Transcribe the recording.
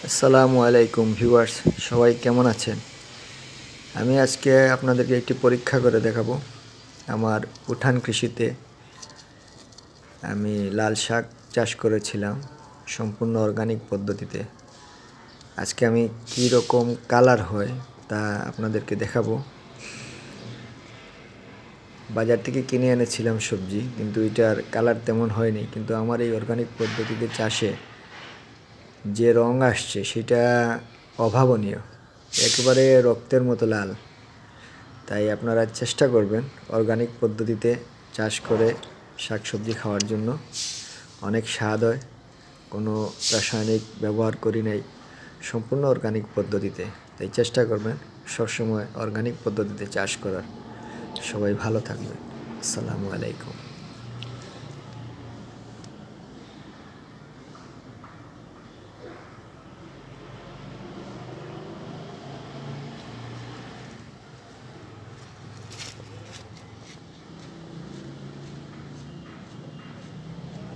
আসসালামু আলাইকুম ভিউয়ার্স, সবাই কেমন আছেন? আমি আজকে আপনাদেরকে একটি পরীক্ষা করে দেখাবো। আমার উঠান কৃষিতে আমি লাল শাক চাষ করেছিলাম সম্পূর্ণ অর্গানিক পদ্ধতিতে। আজকে আমি কী রকম কালার হয় তা আপনাদেরকে দেখাবো। বাজার থেকে কিনে এনেছিলাম সবজি, কিন্তু এটার কালার তেমন হয়নি। কিন্তু আমার এই অর্গানিক পদ্ধতিতে চাষে যে রং আসছে সেটা অভাবনীয়, একেবারে রক্তের মতো লাল। তাই আপনারা চেষ্টা করবেন অর্গানিক পদ্ধতিতে চাষ করে শাকসবজি খাওয়ার জন্য। অনেক স্বাদ হয়, কোনো রাসায়নিক ব্যবহার করি নাই, সম্পূর্ণ অর্গানিক পদ্ধতিতে। তাই চেষ্টা করবেন সবসময় অর্গানিক পদ্ধতিতে চাষ করার। সবাই ভালো থাকবেন। আসসালামু আলাইকুম।